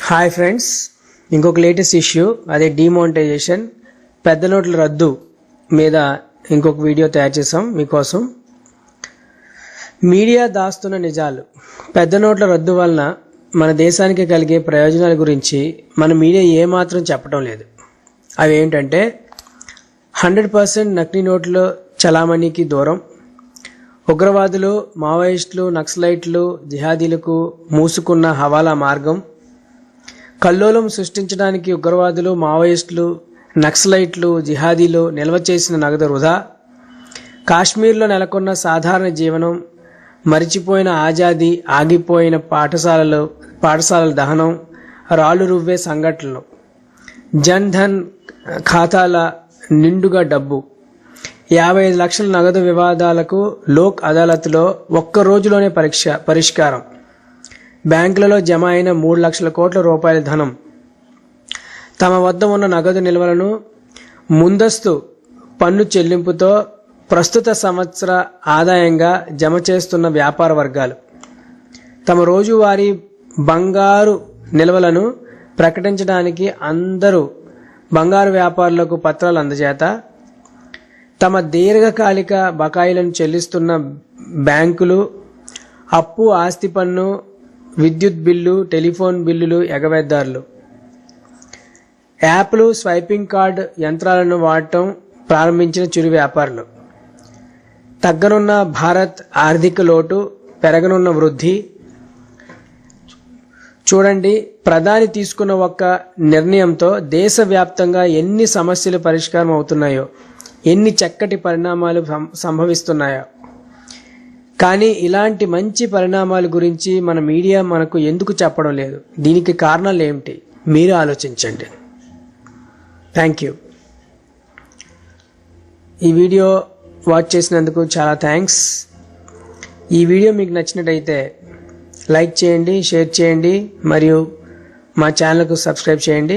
Hi friends, ఇంకొక latest issue అదే demonetisation పెద్ద నోట్ల రద్దు మీద ఇంకొక వీడియో తయారు చేసాం మీకోసం. మీడియా దాస్తున్న నిజాలు. పెద్ద నోట్ల రద్దు వలన మన దేశానికి కలిగే ప్రయోజనాల గురించి మన మీడియా ఏమాత్రం చెప్పడం లేదు. అవి ఏంటంటే 100% నకిలీ నోట్లు చలామణికి దూరం, ఉగ్రవాదులు, మావోయిస్టులు, నక్సలైట్లు, జిహాదీలకు మూసుకున్న హవాలా మార్గం, కల్లోలం సృష్టించడానికి ఉగ్రవాదులు, మావోయిస్టులు, నక్సలైట్లు, జిహాదీలు నిల్వ చేసిన నగదు వృధా, కాశ్మీర్లో నెలకొన్న సాధారణ జీవనం, మరిచిపోయిన ఆజాదీ, ఆగిపోయిన పాఠశాలల దహనం, రాళ్లు రువ్వే సంఘటనలు, జన్ ధన్ ఖాతాల నిండుగా డబ్బు, 55 లక్షల నగదు వివాదాలకు లోక్ అదాలత్లో ఒక్క రోజులోనే పరిష్కారం, బ్యాంకులలో జమ అయిన 3 లక్షల కోట్ల రూపాయల ధనం, తమ వద్ద ఉన్న నగదు నిల్వలను ముందస్తు పన్ను చెల్లింపుతో ప్రస్తుత సంవత్సర ఆదాయంగా జమ చేస్తున్న వ్యాపార వర్గాలు, తమ రోజువారీ బంగారు నిల్వలను ప్రకటించడానికి అందరూ బంగారు వ్యాపారులకు పత్రాలు అందజేత, తమ దీర్ఘకాలిక బకాయిలను చెల్లిస్తున్న బ్యాంకులు, అప్పు, ఆస్తి పన్ను, విద్యుత్ బిల్లు, టెలిఫోన్ బిల్లులు ఎగవేద్దారులు, యాప్లు, స్వైపింగ్ కార్డు యంత్రాలను వాడటం ప్రారంభించిన చిరు వ్యాపారులు, తగ్గనున్న భారత్ ఆర్థిక లోటు, పెరగనున్న వృద్ధి. చూడండి, ప్రధాని తీసుకున్న ఒక్క నిర్ణయంతో దేశవ్యాప్తంగా ఎన్ని సమస్యలు పరిష్కారం అవుతున్నాయో, ఎన్ని చక్కటి పరిణామాలు సంభవిస్తున్నాయో. కానీ ఇలాంటి మంచి పరిణామాల గురించి మన మీడియా మనకు ఎందుకు చెప్పడం లేదు? దీనికి కారణాలు ఏమిటి? మీరు ఆలోచించండి. Thank you. ఈ వీడియో వాచ్ చేసినందుకు చాలా థ్యాంక్స్. ఈ వీడియో మీకు నచ్చినట్టయితే లైక్ చేయండి, షేర్ చేయండి మరియు మా ఛానల్కు సబ్స్క్రైబ్ చేయండి.